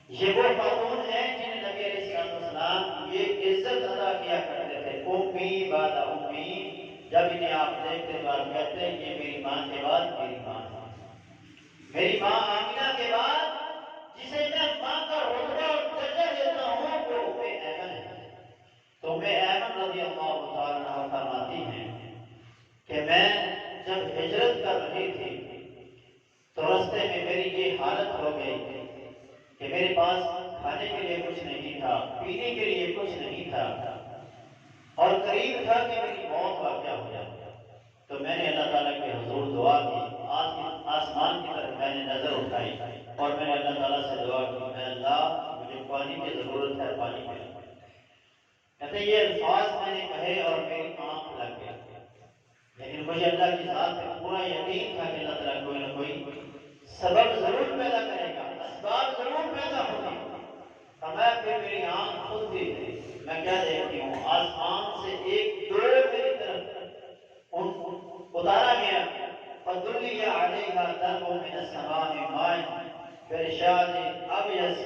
یہ وہ خاتون ہے جنہیں نبی علیہ السلام یہ عزت عطا کیا کرتے تھے. امی بعد امی، جب انہیں آپ دیکھتے بعد کہتے ہیں یہ میری ماں کے بعد میری ماں ہے، میری ماں آمینہ کے بعد جسے میں ماں کا رتبہ اور درجہ دیتا ہوں وہ ام ایمن ہے. تو ام ایمن رضی اللہ تعالیٰ عنہ فرماتی ہیں کہ میں جب ہجرت کر رہی تھی تو رستے میں میری یہ حالت ہو گئی کہ میرے پاس کھانے کے لیے کچھ نہیں تھا، پینے کے لیے کچھ نہیں تھا، اور قریب تھا کہ میری موت واقع ہو جائے. تو میں نے اللہ تعالیٰ کے حضور دعا کی، آسمان کی طرف میں نے نظر اٹھائی اور میں نے اللہ تعالیٰ سے دعا کی، میں اللہ مجھے پانی کی ضرورت ہے، پانی پلا. کہتے یہ الفاظ میں نے کہے اور میری آنکھ لگ گئی، لیکن مجھے اللہ کی ذات پہ پورا یقین تھا کہ اللہ تعالیٰ کوئی نہ کوئی سبب ضرور پیدا کرے گا، اسباب ضرور پیدا ہوگی. فرمایا پھر میری آنکھ خود بھی ہے، میں کیا دیکھتی ہوں آسمان سے ایک ڈور میری طرف اتارا گیا. فدلی علیہا درب من السماء ماء، برشاد ابیض،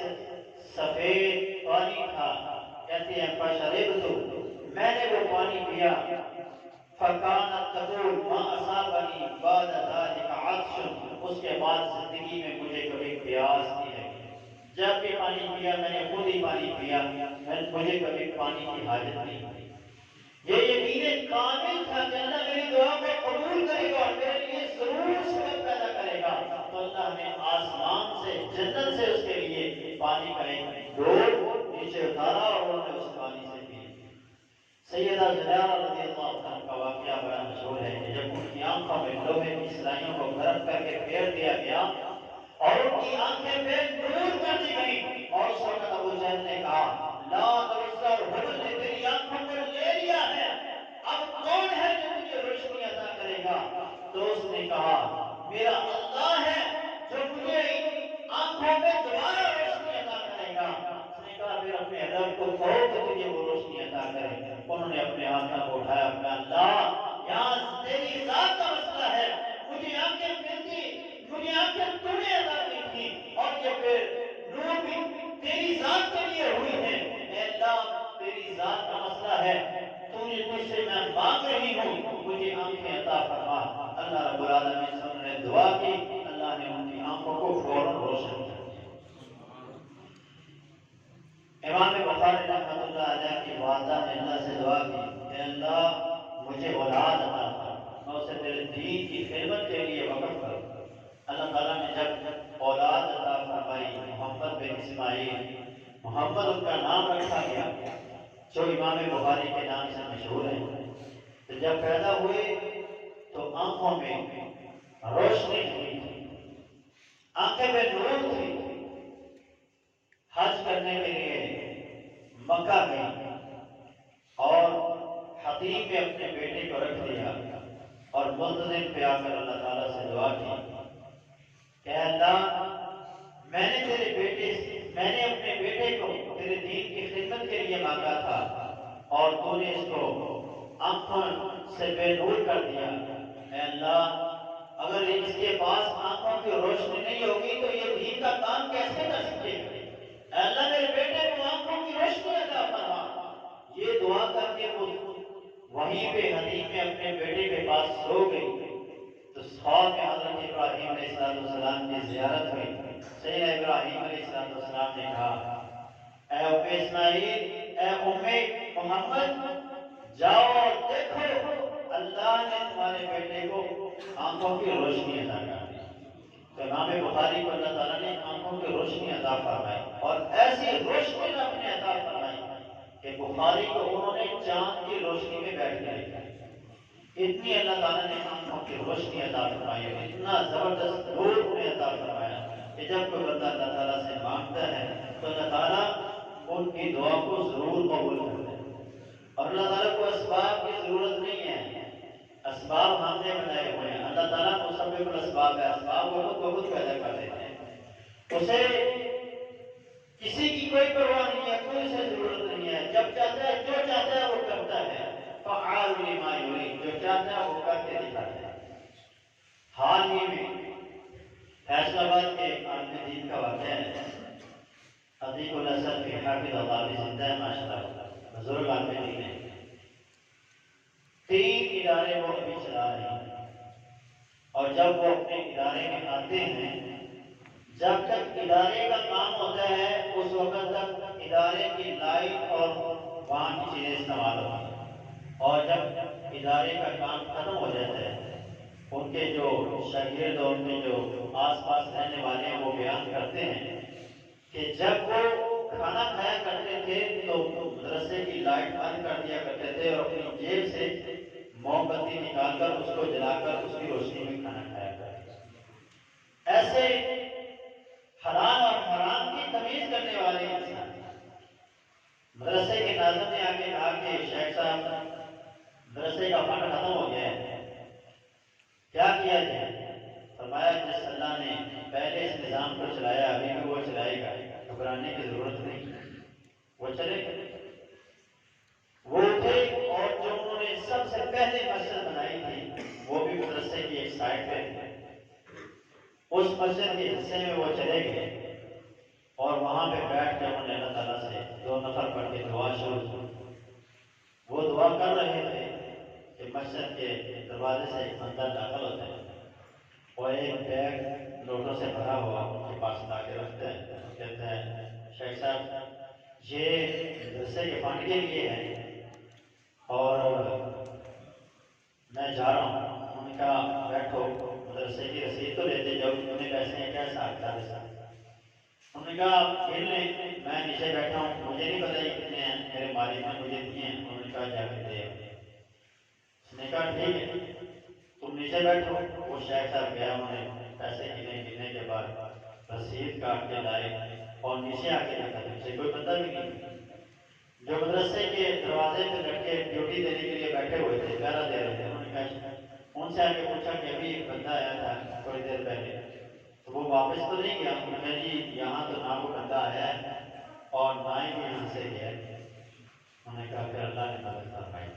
سفید پانی تھا. کہتے ہیں فشربت، میں نے وہ پانی پیا. فکانت تقول ما اصابنی بعد ذلك عطش، اس کے بعد زندگی میں مجھے کبھی پیاس نہیں لگی. جب بھی پانی پیا میں نے خود ہی پانی پیا، مجھے کبھی پانی کی حاجت نہیں ہوئی. یہ یقین کامل تھا کہ اللہ میری دعا کو قبول کرے گا اور میرے لیے ضرور سبب پیدا کرے گا. تو اللہ نے آسمان سے جنت سے اس کے لیے پانی کا ایک ڈور نیچے اتارا اور انہوں نے اس پانی سے پی. سیدہ زلیخا رضی اللہ عنہ کا واقعہ بڑا مشہور ہے کہ جب ان کی آنکھوں میں لوہے کی سلائیوں کو گرم کر کے پھیر دیا گیا اور ان کی آنکھیں بے نور کر دی گئی، اور اس وقت ابو جہل نے کہا لا تبصر، حضور نے تیری آنکھوں کو لے لیا ہے، اب کون ہے جو مجھے روشنی عطا کرے گا؟ تو اس نے کہا میرا اللہ ہے جو مجھے آنکھوں میں دوبارہ روشنی عطا کرے گا. اس نے کہا پھر اپنے رب کو کہو کہ تجھے وہ روشنی عطا کرے. انہوں نے اپنے ہاتھوں کو اٹھایا، اپنا اللہ یہاں تیری ذات کا مسئلہ ہے، مجھے آنکھیں ملتی، مجھے آنکھیں تو نے عطا کی تھی اور یہ پھر نور بھی تیری ذات کے لیے ہوئی ہے. اے اللہ تیری ذات کا مسئلہ ہے، تجھ سے میں مانگ رہی ہوں، مجھے آنکھیں عطا فرما. اللہ رب العالمین سے انہوں نے دعا کی، اللہ نے ان کی آنکھوں کو فوراً روشن کر دیا. امام بخاری رحمۃ اللہ علیہ کی والدہ نے اللہ سے دعا کی کہ اللہ مجھے اولاد عطا فرما، میں اسے تیرے دین کی خدمت کے لیے وقف کروں. اللہ تعالیٰ نے جب اولاد عطا فرمائی، محمد بن اسماعیل، محمد ان کا نام رکھا گیا جو امام بخاری کے نام سے مشہور ہے. تو جب پیدا ہوئے تو آنکھوں میں روشنی ہوئی تھی، آنکھیں میں نور تھی، حج کرنے کے لیے مکہ گئی اور حتیم نے اپنے بیٹے کو رکھ دیا اور ملتزم پہ آ کر اللہ تعالیٰ سے دعا کی کہ اللہ میں نے اپنے بیٹے کو تیرے دین کی خدمت کے لیے مانگا تھا اور تو نے اس کو آنکھوں سے بے نور کر دیا۔ اے اللہ اگر اس کے پاس آنکھوں کی روشنی نہیں ہوگی تو یہ دین کا کام کیسے کر سکے گا؟ اے اللہ میرے بیٹے کو آنکھوں کی روشنی عطا فرما۔ یہ دعا کر کے وہیں پہ حتیم میں اپنے بیٹے کے پاس سو گئی تو خواب میں حضرت ابراہیم علیہ السلام کی زیارت ہوئی۔ سیدنا ابراہیم علیہ السلام نے کہا اے ام اسماعیل، اے ام محمد، جاؤ اور دیکھو اللہ نے تمہارے بیٹے کو آنکھوں کی روشنی عطا کر دی۔ تو امام بخاری کو اللہ تعالیٰ نے آنکھوں کی روشنی عطا فرمائی اور ایسی روشنی اپنے عطا فرمائی کہ بخاری کو انہوں نے چاند کی روشنی میں بیٹھ گئے۔ اتنی اللہ تعالیٰ نے آنکھوں کی روشنی عطا فرمائی، اتنا زبردست نور انہیں عطا فرمایا کہ جب کوئی بندہ اللہ تعالیٰ سے مانگتا ہے تو اللہ تعالیٰ ان کی دعا کو ضرور قبول کرتا ہے۔ اور اللہ تعالیٰ کو اسباب کی ضرورت نہیں ہے، اسباب ہم نے بنائے ہوئے ہیں۔ اللہ تعالیٰ مسبب الاسباب ہے، اسباب کو خود پیدا کر دیتے ہیں، اسے کسی کی کوئی پرواہ نہیں ہے، کوئی سے ضرورت نہیں ہے، جب چاہتا ہے جو چاہتا ہے وہ کرتا ہے، فعال لما یرید، جو چاہتا ہے وہ کر کے دکھاتا ہے۔ حال ہی میں فیصل آباد کے ایک عالم دین کا واقعہ ہے، عتیق الاسد کے حافظ اللہ بھی زندہ ہے ماشاءاللہ، بزرگ عالم دین ہے۔ 3 ادارے وہ ابھی چلا رہے ہیں اور جب وہ اپنے ادارے میں آتے ہیں، جب تک ادارے کا کام ہوتا ہے اس وقت تک ادارے کی لائٹ اور وہاں کی چیزیں استعمال ہوتی ہیں، اور جب ادارے کا کام ختم ہو جاتا ہے ان کے جو شاگرد اور ان کے جو آس پاس رہنے والے ہیں وہ بیان کرتے ہیں کہ جب وہ کھانا کھایا کرتے تھے تو مدرسے کی لائٹ بند کر دیا کرتے تھے اور اپنی جیب سے موم بتی نکال کر اس کو جلا کر اس کی روشنی میں کھانا کھایا کرتے تھے۔ ایسے حلال اور حرام کی تمیز کرنے والے انسان مدرسے کے ناظم نے آگے کہا کہ شیخ صاحب مدرسے کا فنڈ ختم ہو گیا ہے، کیا کیا جائے؟ فرمایا جس اللہ نے پہلے اس نظام کو چلایا ابھی بھی وہ چلائے گا، گھبرانے کی ضرورت نہیں، وہ چلے گا۔ وہ تھے اور جو انہوں نے سب سے پہلے مسجد بنائی تھی وہ بھی مدرسے کی ایک سائٹ پہ تھی، اس مسجد کے حصے میں وہ چلے گئے اور وہاں پہ بیٹھ کے انہوں نے اللہ تعالیٰ سے 2 نفر پڑھ کے دعا شروع کی۔ وہ دعا کر رہے تھے کہ مسجد کے دروازے سے ایک بندہ داخل ہوتا ہے اور ایک بیگ نوٹوں سے بھرا ہوا ان کے پاس لا کے رکھتا ہے، کہتا ہے شیخ صاحب یہ مدرسے کے فنڈ کے لیے ہے اور میں جا رہا ہوں۔ انہوں نے کہا بیٹھو، مدرسے کی رسید تو لیتے جاؤ، کتنے پیسے ہیں کیا حساب کتاب ہے؟ انہوں نے کہا آپ کھیل لیں، میں نیچے بیٹھا ہوں، مجھے نہیں پتا یہ کتنے ہیں، میرے مالک نے مجھے دیے ہیں۔ انہوں نے کہا جا کے دے۔ اس نے کہا ٹھیک ہے تم نیچے بیٹھو۔ وہ شیخ صاحب گیا، انہوں نے پیسے گنے کے بعد رسید کاٹ کے لائے اور نیچے آ کے دیکھا نیچے کوئی بندہ بھی نہیں۔ جو مدرسے کے دروازے پہ لڑکے ڈیوٹی دینے کے لیے بیٹھے ہوئے تھے، پہرا دے رہے تھے، انہوں نے کہا ان سے آ کے پوچھا کہ ابھی ایک بندہ آیا تھا تھوڑی دیر پہلے، تو وہ واپس تو نہیں گیا؟ انہوں نے کہا جی یہاں تو نہ وہ بندہ آیا ہے اور نہ ہی یہاں سے گیا۔ انہوں نے کہا پھر اللہ نے مدد فرمائی۔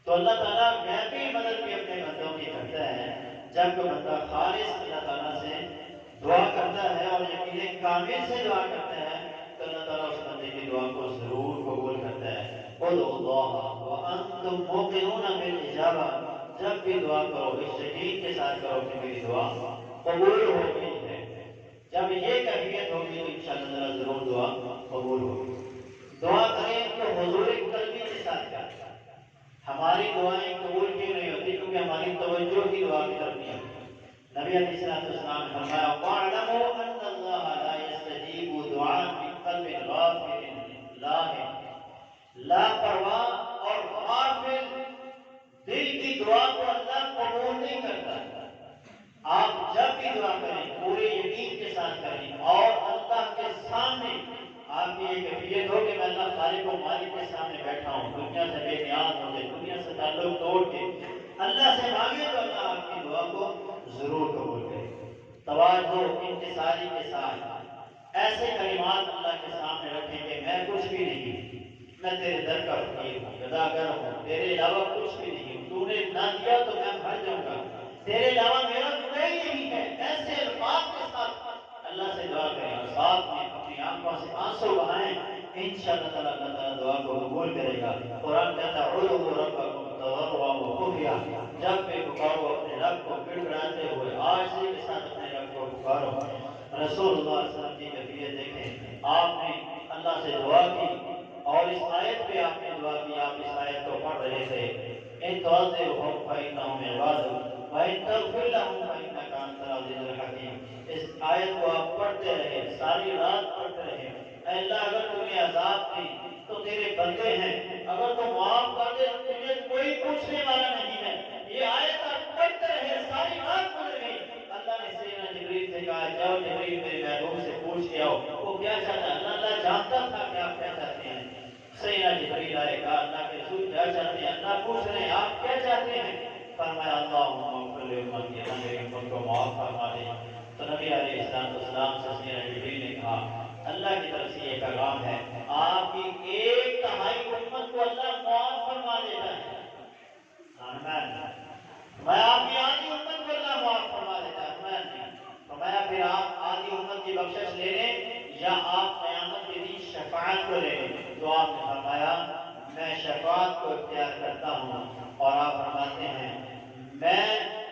تو اللہ تعالیٰ غیبی مدد بھی اپنے بندوں کی کرتا ہے۔ جب کوئی بندہ خالص اللہ تعالیٰ سے دعا کرتا ہے اور یقین کامل سے دعا کرتا ہے تو اللہ تعالیٰ اس بندے کی دعا کو ضرور قبول کرتا ہے۔ ادعوا اللہ وانتم موقنون بالاجابہ، جب بھی دعا کرو اس یقین کے ساتھ کرو کہ میری دعا قبول ہو گئی ہے۔ جب یہ کیفیت ہوگی تو انشاءاللہ تعالیٰ ضرور دعا قبول ہوگی۔ دعا کریں تو حضور قلبی کے ساتھ کریں۔ ہماری دعائیں قبول کیوں نہیں ہوتی؟ کیونکہ ہماری توجہ کی دعا کی طرف نہیں ہوتی۔ نبی علیہ السلام نے فرمایا وَاعْلَمُوا أَنَّ اللَّهَ لَا يَسْتَجِيبُ دُعَاءً مِنْ قَلْبٍ غَافِلٍ لاهٍ، لاپرواہ اور غافل خالق و مالک کے سامنے بیٹھا ہوں، دنیا سے بے نیاز ہو کے، دنیا سے تعلق توڑ کے اللہ سے مانگے تو اللہ آپ کی دعا کو ضرور قبول کرے۔ تواضع انکساری کے ساتھ ایسے کلمات اللہ کے سامنے رکھیں کہ میں کچھ بھی نہیں، میں تیرے در کا فقیر ہوں، گداگر ہوں، تیرے علاوہ کچھ بھی نہیں ہوں، تو نے نہ دیا تو میں مر جاؤں گا، تیرے علاوہ میرا کوئی نہیں ہے۔ ایسے الفاظ کے ساتھ اللہ سے دعا کریں اور ساتھ میں اپنی آنکھوں سے آنسو بہائیں، انشاءاللہ تعالیٰ اللہ تعالیٰ دعا کو قبول کرے گا۔ قرآن کہتا ہے اُدعوا ربکم تضرعا وخفیا، جب بھی پکارو اپنے رب کو گڑ گڑاتے ہوئے، عاجزی کے ساتھ اپنے رب کو پکارو۔ رسول اللہ صلی اللہ علیہ وسلم کی کیفیت دیکھیں، آپ نے اللہ سے دعا کی اور اس آیت پہ آپ نے دعا کی، آپ اس آیت کو پڑھ رہے تھے، ان تعذبهم فإنهم عبادك وإن تغفر لهم فإنك أنت العزيز الحكيم۔ اس آیت کو آپ پڑھتے رہے، ساری رات پڑھتے رہے۔ اے اللہ اگر تمہیں عذاب دی تو تیرے بندے ہیں، اگر تو معاف کر دے تو تجھے کوئی پوچھنے والا نہیں ہے۔ یہ آیت آپ پڑھتے رہے، ساری رات گزر گئی۔ اللہ نے سیدنا جبریل سے کہا جاؤ جبریل میرے محبوب سے پوچھ کے آؤ وہ کیا چاہتا ہے۔ اللہ جانتا تھا کہ آپ کیا چاہتے ہیں۔ سیدنا جبریل آئے، کہا اللہ کے رسول کیا چاہتے ہیں؟ اللہ پوچھ رہے ہیں آپ کیا چاہتے ہیں؟ فرمایا اللہم اغفر لامتی، اللہ میری امت کو معاف فرما دے۔ تو نبی علیہ السلام سے سیدنا جبریل نے کہا اللہ کی طرف سے یہ پیغام ہے، آپ کی ایک تہائی امت کو اللہ معاف فرما دیتا ہے۔ آمین۔ میں آپ کی آدھی امت کو اللہ معاف فرما دیتا ہے۔ آمین۔ فرمایا پھر آپ آدھی امت کی بخشش لے لیں یا آپ قیامت کے دن شفاعت کو لے لیں؟ تو آپ نے فرمایا میں شفاعت کو اختیار کرتا ہوں، اور آپ فرماتے ہیں میں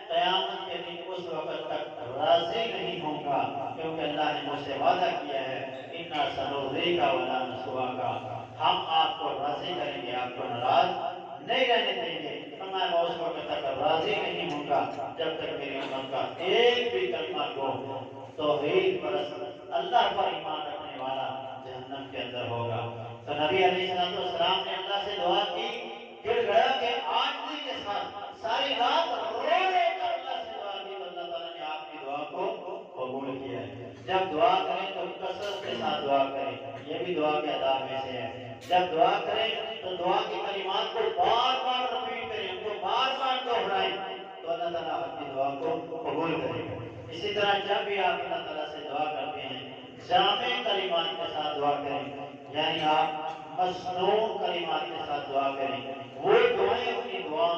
قیامت کے دن اس وقت تک راضی نہیں ہوں گا کیونکہ اللہ نے مجھ سے وعدہ کیا ہے اِنَّا سَنُرْضِيكَ وَلَا نَسُوَاكَ، ہم آپ کو راضی کریں گے، آپ کو ناراض نہیں رہنے دیں گے۔ میں اس وقت تک راضی نہیں ہوں گا جب تک میری امت کا ایک بھی کلمہ گو توحید پرست اللہ پر ایمان رکھنے والا جہنم کے اندر ہوگا۔ تو نبی علیہ السلام نے اللہ سے دعا کی، گڑ گڑا کے عاجزی کے ساتھ ساری رات رو رے کر اللہ سے دعا کی، تو اللہ تعالیٰ نے آپ کی دعا کو قبول کیا ہے۔ جب دعا کریں تو کثرت کے ساتھ دعا کریں، یہ بھی دعا کے آداب میں سے ہے۔ جب دعا کریں تو دعا کے کلمات کو بار بار رپیٹ کریں، ان کو بار بار دہرائیں، تو اللہ تعالیٰ آپ کی دعا کو قبول کرے گا۔ اسی طرح جب بھی آپ اللہ تعالیٰ سے دعا کرتے ہیں جامع کلمات کے ساتھ دعا کریں، یعنی آپ مصنوع کلمات کے ساتھ دعا کریں، وہ دعائیں اپنی دعا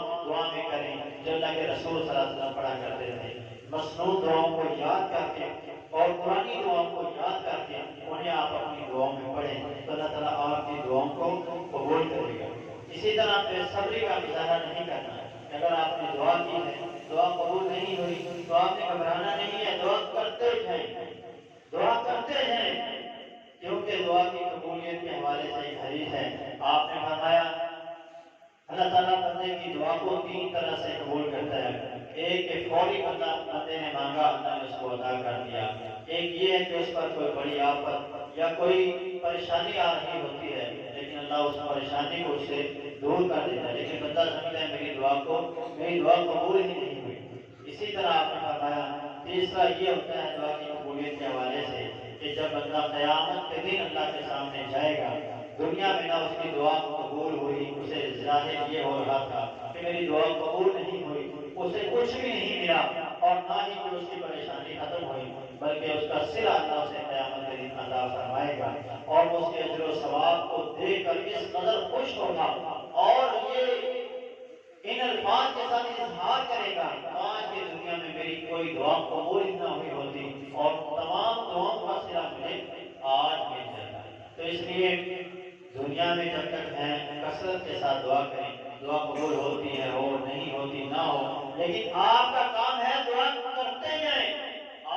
میں کریں جو اللہ کے رسول صلی اللہ علیہ وسلم پڑھا کرتے تھے۔ مصنوع دعاؤں کو یاد کر کے اور قرآنی دعاؤں کو یاد کر کے انہیں آپ اپنی دعاؤں میں پڑھیں تو اللہ تعالیٰ آپ کی دعاؤں کو قبول کرے گا۔ اسی طرح بے صبری کا مظاہرہ نہیں کرنا ہے۔ اگر آپ نے دعا کی ہے، دعا قبول نہیں ہوئی تو آپ نے گھبرانا نہیں ہے، دعا کرتے جائیں، دعا کرتے جائیں، کیونکہ دعا کی قبولیت کے حوالے سے ایک حدیث ہے، آپ نے فرمایا اللہ تعالیٰ بندے کی دعا کو تین طرح سے قبول کرتا ہے۔ ایک کہ فوری بندے نے مانگا اللہ نے اس کو عطا کر دیا، ایک یہ ہے کہ اس پر کوئی بڑی آفت یا کوئی پریشانی آ رہی ہوتی ہے لیکن اللہ اس پریشانی کو اس سے دور کر دیتا ہے، لیکن بندہ سمجھتا ہے میری دعا قبول ہی نہیں ہوئی۔ اسی طرح آپ نے فرمایا تیسرا یہ ہوتا ہے دعا کی قبولیت کے حوالے سے کہ جب بندہ قیامت کے دن اللہ کے سامنے جائے گا، دنیا میں نہ اس کی دعا قبول ہوئی، اسے ظاہر یہ ہو رہا تھا کہ میری دعا قبول نہیں ہوئی، اسے کچھ بھی نہیں ملا اور نہ ہی کوئی اس کی پریشانی ختم ہوئی، بلکہ اس کا صلہ اللہ اسے قیامت کے دن عطا فرمائے گا اور اس کے اجر و ثواب کو دیکھ کر اس قدر خوش ہوگا اور یہ ان الفاظ کے ساتھ اظہار کرے گا آج کی دنیا میں میری کوئی دعا قبول نہ ہوئی ہوتی اور تمام دعاؤں کا صلہ مجھے آج مل جاتا ہے۔ تو اس لیے دنیا میں جب تک ہیں کثرت کے ساتھ دعا کریں، دعا قبول ہوتی ہے ہو نہیں ہوتی نہ ہو، لیکن آپ کا کام ہے دعا کرتے جائیں،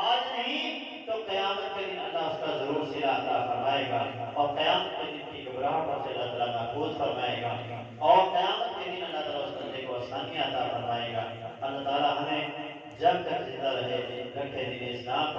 آج نہیں تو قیامت کے دن اللہ اس کا ضرور صلہ عطا فرمائے گا اور قیامت کے دن کی گھبراہٹ سے اللہ تعالیٰ محفوظ فرمائے گا اور قیامت کے دن اللہ تعالیٰ اس بندے کو آسانی عطا فرمائے گا۔ اللہ تعالیٰ ہمیں جب تک زندہ رکھے دین اسلام